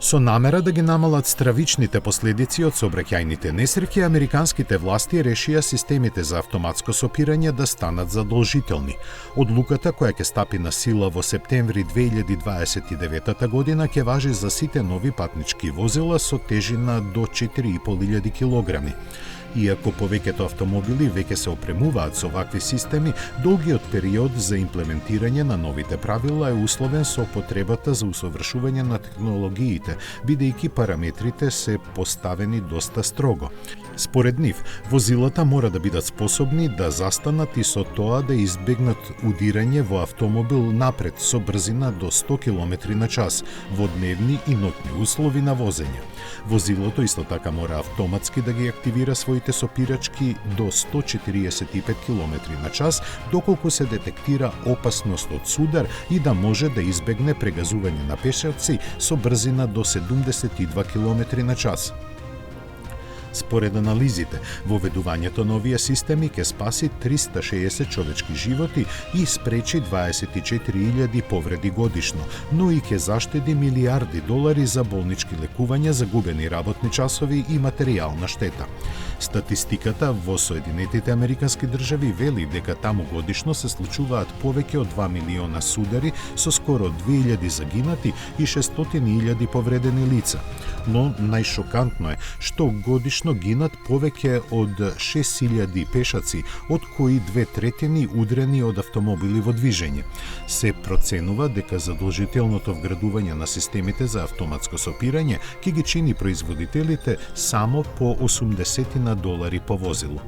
Со намера да ги намалат стравичните последици од сообраќајните несреќи, американските власти решија системите за автоматско сопирање да станат задолжителни. Одлуката, која ќе стапи на сила во септември 2029 година, ќе важи за сите нови патнички возила со тежина до 4.500 килограми. Иако повеќето автомобили веќе се опремуваат со вакви системи, долгиот период за имплементирање на новите правила е условен со потребата за усовршување на технологиите, бидејќи параметрите се поставени доста строго. Според нив, возилата мора да бидат способни да застанат и со тоа да избегнат удирање во автомобил напред со брзина до 100 км на час во дневни и ноќни услови на возење. Возилото исто така мора автоматски да ги активира своите сопирачки до 145 км на час, доколку се детектира опасност од судар и да може да избегне прегазување на пешаци со брзина до 72 км на час. Според анализите, воведувањето на овие системи ќе спаси 360 човечки животи и спречи 24.000 повреди годишно, но и ќе заштеди милиарди долари за болнички лекувања, загубени работни часови и материјална штета. Статистиката во Соединетите Американски држави вели дека таму годишно се случуваат повеќе од 2 милиона судари со скоро 2000 загинати и 600.000 повредени лица. Но најшокантно е што годишно гинат повеќе од 6.000 пешаци, од кои 2/3 удрени од автомобили во движење. Се проценува дека задолжителното вградување на системите за автоматско сопирање ќе ги чини производителите само по $80 по возило.